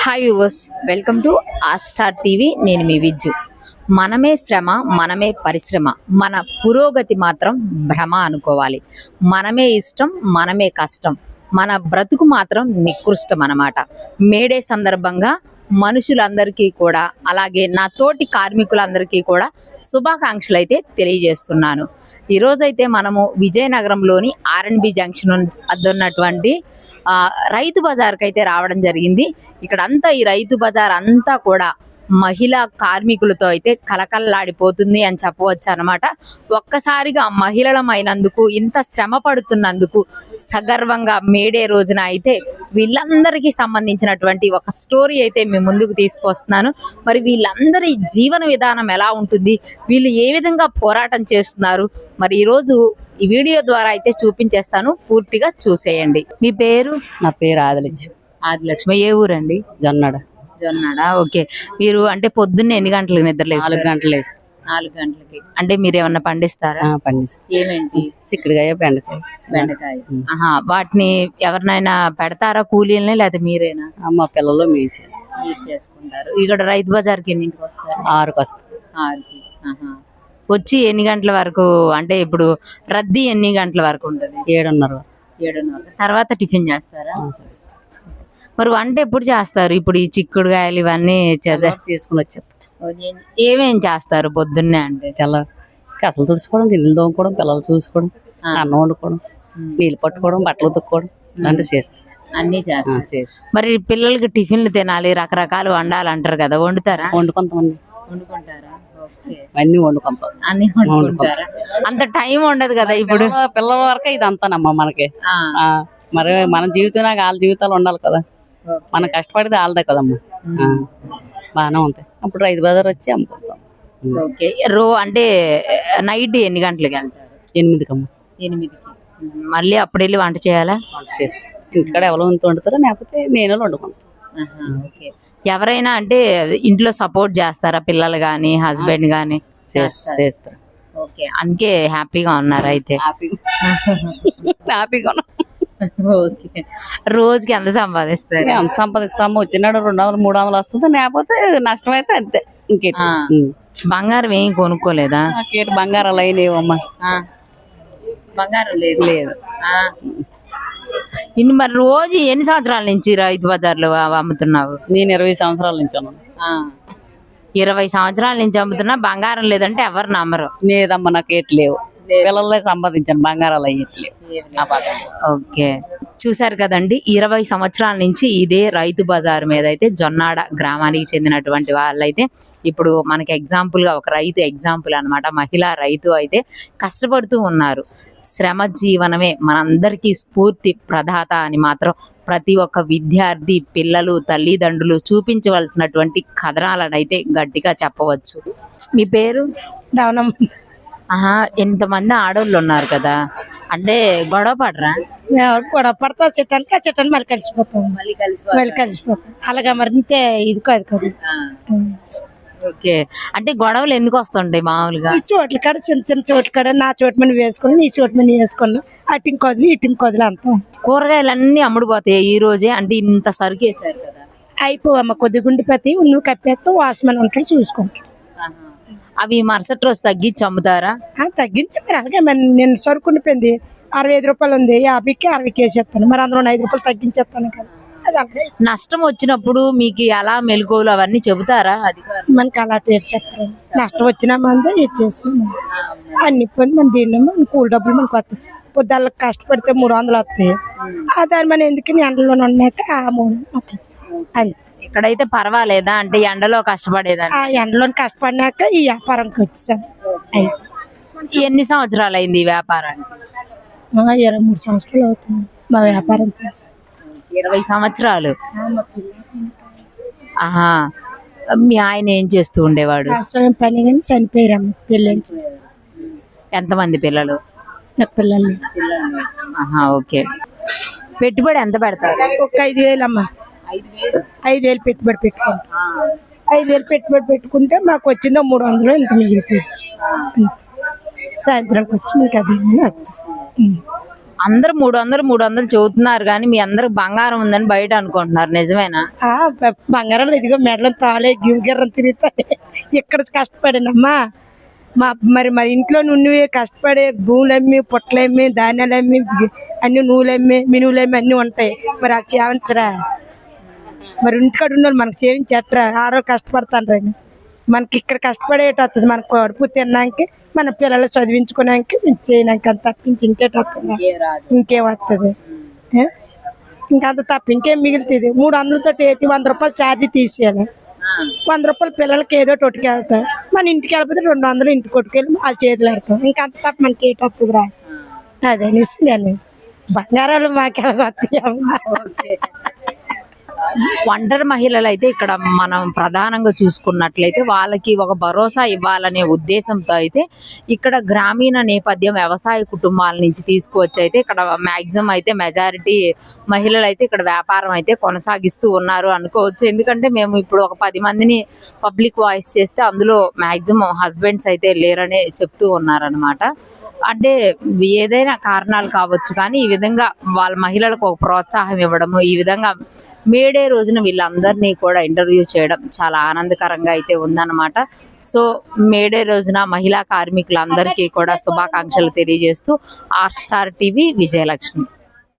Hi viewers, welcome to Astor TV. నేను మీ విజ్జు. మనమే శ్రమ, మనమే పరిశ్రమ, మన పురోగతి మాత్రం భ్రమ అనుకోవాలి. మనమే ఇష్టం, మనమే కష్టం, మన బ్రతుకు మాత్రం నికృష్టం అన్నమాట. మేడే సందర్భంగా మనుషులందరికీ కూడా, అలాగే నా తోటి కార్మికులందరికీ కూడా శుభాకాంక్షలు అయితే తెలియజేస్తున్నాను. ఈరోజైతే మనము విజయనగరంలోని ఆర్ఎన్బి జంక్షన్ వద్ద ఉన్నటువంటి రైతు బజార్కి అయితే రావడం జరిగింది. ఇక్కడ అంతా ఈ రైతు బజార్ అంతా కూడా మహిళా కార్మికులతో అయితే కలకల్లాడిపోతుంది అని చెప్పవచ్చు అనమాట. ఒక్కసారిగా మహిళలమైనందుకు, ఇంత శ్రమ పడుతున్నందుకు సగర్వంగా మేడే రోజున అయితే వీళ్ళందరికీ సంబంధించినటువంటి ఒక స్టోరీ అయితే మేము ముందుకు తీసుకొస్తున్నాను. మరి వీళ్ళందరి జీవన విధానం ఎలా ఉంటుంది, వీళ్ళు ఏ విధంగా పోరాటం చేస్తున్నారు, మరి ఈరోజు ఈ వీడియో ద్వారా అయితే చూపించేస్తాను. పూర్తిగా చూసేయండి. మీ పేరు? నా పేరు ఆదిలక్ష్మి. ఆదిలక్ష్మి. ఏ ఊరండి? జొన్నాడ. జొన్నాడా. ఓకే. మీరు అంటే పొద్దున్నే ఎన్ని గంటలకు నిద్రలేదు? 4 గంటలు వేస్తాం. 4 గంటలకి. అంటే మీరు ఏమన్నా పండిస్తారా? పండిస్తాం. ఏమేంటి? చిక్కుడుకాయ, బెండకాయ. బెండకాయ. వాటిని ఎవరినైనా పెడతారా కూలీలని, లేకపోతే మీరేనా? మా పిల్లలు మేము చేస్తాం. మీరు చేసుకుంటారు. ఇక్కడ రైతు బజార్కి ఎన్నింటికి వస్తారు? 6కి వస్తాం. 6కి. వచ్చి ఎన్ని గంటల వరకు, అంటే ఇప్పుడు రద్దీ ఎన్ని గంటల వరకు ఉంటుంది? 7:30. 7:30 తర్వాత టిఫిన్ చేస్తారా? మరి వంట ఎప్పుడు చేస్తారు? ఇప్పుడు ఈ చిక్కుడుకాయలు ఇవన్నీ చేసుకుని వచ్చేస్తాం. ఏమేం చేస్తారు పొద్దున్నే? అంటే చాలా కసలు తుడుచుకోవడం, గిన్నెలు తోముకోవడం, పిల్లలు చూసుకోవడం, అన్నం వండుకోవడం, నీళ్ళు పట్టుకోవడం, బట్టలు ఉతుక్కోవడం ఇలాంటివి చేస్తాం. అన్ని చేస్తారు. మరి పిల్లలకి టిఫిన్లు తినాలి, రకరకాలు వండాలంటారు కదా, వండుతారా? వండుకుంటామండి. వండుకుంటారా? అన్ని వండుకుంటాం. అన్ని వండుకుంటారా? అంత టైం ఉండదు కదా ఇప్పుడు పిల్లల వరకే ఇదంతానమ్మా మనకి. మరి మన జీవితం వాళ్ళ జీవితాలు ఉండాలి కదా, మనం కష్టపడితే వాళ్ళదే కదమ్మా. బాగానే ఉంటాయి. అప్పుడు రైతు బజార్ వచ్చి అమ్ముకుంటాం. ఓకే. అంటే నైట్ ఎన్ని గంటలకు వెళ్తారు? 8కి. 8కి. మళ్ళీ అప్పుడు వెళ్ళి వంట చేయాలా? వంట చేస్తాం. ఇంటికాడ ఎవరో వండుతారో, లేకపోతే నేను వండుకుంటాను. ఓకే. ఎవరైనా అంటే ఇంట్లో సపోర్ట్ చేస్తారా? పిల్లలు గాని, హస్బెండ్ గాని చేస్తారు. ఓకే. అందుకే హ్యాపీగా ఉన్నారు అయితే. హ్యాపీగా ఓకే. రోజుకి ఎంత సంపాదిస్తారు? ఎంత సంపాదిస్తాము? వచ్చినాడు 200, 300 వస్తుంది. లేకపోతే నష్టం అయితే అంతే. ఇంకేంటి? బంగారం ఏం కొనుక్కోలేదా? బంగారాలు అయినావమ్మా? బంగారం లేదు. లేదు. మరి రోజు ఎన్ని సంవత్సరాల నుంచి రైతు బజార్లో అమ్ముతున్నావు? నేను 20 సంవత్సరాల నుంచి అన్నాను. 20 సంవత్సరాల నుంచి అమ్ముతున్నా, బంగారం లేదంటే ఎవరు నమ్మరు. లేదమ్మా, నాకు ఏటి లేవు. పిల్లలే సంపాదించాను, బంగారాలు అయ్యట్లేవు. ఓకే. చూసారు కదండి, 20 సంవత్సరాల నుంచి ఇదే రైతు బజార్ మీద అయితే జొన్నాడ గ్రామానికి చెందినటువంటి వాళ్ళైతే ఇప్పుడు మనకి ఎగ్జాంపుల్ గా ఒక రైతు ఎగ్జాంపుల్ అన్నమాట. మహిళా రైతు అయితే కష్టపడుతూ ఉన్నారు. శ్రమ జీవనమే మనందరికీ స్ఫూర్తి ప్రదాత అని మాత్రం ప్రతి ఒక్క విద్యార్థి, పిల్లలు, తల్లిదండ్రులు చూపించవలసినటువంటి కథనాలను అయితే గట్టిగా చెప్పవచ్చు. మీ పేరు? ఎంతమంది ఆడోళ్ళు ఉన్నారు కదా, అంటే గొడవ పడరా? గొడవ పడతా, చెట్టానికి ఆ చెట్టాన్ని మళ్ళీ కలిసిపోతాం. మళ్ళీ కలిసిపోతాం. అలాగా మరి ఇంతే. ఇది కాదు కదా. ఓకే. అంటే గొడవలు ఎందుకు వస్తుంటాయి మామూలుగా? ఈ చోట్ల కాడ, చిన్న చిన్న చోట్ల కాడ, నా చోటు మీద వేసుకుని, నీ చోటు మీద వేసుకుని, అటు ఇంకొదిలి ఇటు ఇంకొదిలి అంటాం. కూరగాయలు అన్ని అమ్ముడుపోతాయి ఈ రోజే? అంటే ఇంత సరుకు వేసారు కదా. అయిపోవమ్మ, కొద్ది గుండిపతి నువ్వు కప్పేస్తావు, వాసమని ఉంటాడు, చూసుకుంటాడు. అవి మరుసటి రోజు తగ్గించి అమ్ముతారా? తగ్గించి మరి అలాగే. మరి నేను సరుకు ఉండిపోయింది 65 రూపాయలు ఉంది, 50కి 60కి వేసేస్తాను. మరి అందులో 5 రూపాయలు తగ్గించేస్తాను కదా. అది అలాగే. నష్టం వచ్చినప్పుడు మీకు అలా మెలకువలు అవన్నీ చెబుతారా? అది మనకి అలా పేరు చెప్పారు. నష్టం వచ్చినా మందే ఇచ్చేసినాం. అన్ని పొంది మన దీన్ని మన కూలి డబ్బులు మనకు వస్తాయి. పొద్దుళ్ళకి కష్టపడితే 300 వస్తాయి. దాన్ని మనం ఎందుకు ఎండలో ఉన్నాక 300 అంతే. ఇక్కడైతే పర్వాలేదా? అంటే ఎండలో కష్టపడేదా? ఎండలో కష్టపడినాక ఈ వ్యాపారంకి వచ్చాం. ఎన్ని సంవత్సరాలు అయింది ఈ వ్యాపారానికి? 23 సంవత్సరాలు అవుతుంది మా వ్యాపారం చేసి. 20 సంవత్సరాలు. మీ ఆయన ఏం చేస్తూ ఉండేవాడు? వ్యవసాయం పని కానీ చనిపోయారమ్మ. పెళ్ళి. ఎంతమంది పిల్లలు? నాకు పిల్లలు. ఓకే. పెట్టుబడి ఎంత పెడతారు? ఒక 5,000 అమ్మా. 5,000 పెట్టుబడి పెట్టుకుంటాం. 5,000 పెట్టుబడి పెట్టుకుంటే మాకు వచ్చిందో 300 ఇంత మిగులుతుంది. సాయంత్రానికి వచ్చి మీకు అది వస్తుంది. అందరూ 300 చెబుతున్నారు కానీ మీ అందరు బంగారం ఉందని బయట అనుకుంటున్నారు, నిజమేనా? బంగారాలు ఇదిగో మెడలు తాలే గిర్రం తిరుగుతాయి. ఇక్కడ కష్టపడినమ్మా మరి ఇంట్లో నుండి కష్టపడే భూములు అమ్మి పుట్టలు అమ్మి ధాన్యాలు అమ్మి అన్ని నూలెమ్మి మినువులమ్మి అన్ని ఉంటాయి. మరి అది చేయించరా? మరి ఇంటికాడ ఉన్న వాళ్ళు మనకు చేయించట్రా? ఆడవాళ్ళు కష్టపడతాను మనకి ఇక్కడ కష్టపడేట వస్తుంది. మనకు కడుపు తిన్నాక మన పిల్లలు చదివించుకోవడానికి చేయడానికి అంత తప్పించి ఇంకేట వస్తుంది? ఇంకేం వస్తుంది? ఇంకంత తప్ప ఇంకేం మిగులుతుంది? 300తో 100 రూపాయలు ఛార్జీ తీసేయాలి. 100 రూపాయలు పిల్లలకి ఏదో టొట్టుకు వెళ్తాం. మన ఇంటికి వెళ్ళిపోతే 200 ఇంటికి కొట్టుకెళ్ళి వాళ్ళ చేతులు పెడతాం. ఇంకంత తప్ప మనకి ఏటి వస్తుందిరా? అదే నిజంగానే బంగారాలు మాకెలా వస్తాయమ్మా. ఒంటరి మహిళలు అయితే ఇక్కడ మనం ప్రధానంగా చూసుకున్నట్లయితే వాళ్ళకి ఒక భరోసా ఇవ్వాలనే ఉద్దేశంతో అయితే ఇక్కడ గ్రామీణ నేపథ్యం వ్యవసాయ కుటుంబాల నుంచి తీసుకువచ్చి అయితే ఇక్కడ మ్యాక్సిమం అయితే మెజారిటీ మహిళలు అయితే ఇక్కడ వ్యాపారం అయితే కొనసాగిస్తూ ఉన్నారు అనుకోవచ్చు. ఎందుకంటే మేము ఇప్పుడు ఒక 10 మందిని పబ్లిక్ వాయిస్ చేస్తే అందులో మ్యాక్సిమం హస్బెండ్స్ అయితే లేరనే చెప్తూ ఉన్నారనమాట. అంటే ఏదైనా కారణాలు కావచ్చు కానీ ఈ విధంగా వాళ్ళ మహిళలకు ఒక ప్రోత్సాహం ఇవ్వడము, ఈ విధంగా మేడే రోజున వీళ్ళందరినీ కూడా ఇంటర్వ్యూ చేయడం చాలా ఆనందకరంగా అయితే ఉందన్నమాట. సో మేడే రోజున మహిళా కార్మికులందరికీ కూడా శుభాకాంక్షలు తెలియజేస్తూ ఆర్ స్టార్ టీవీ విజయలక్ష్మి.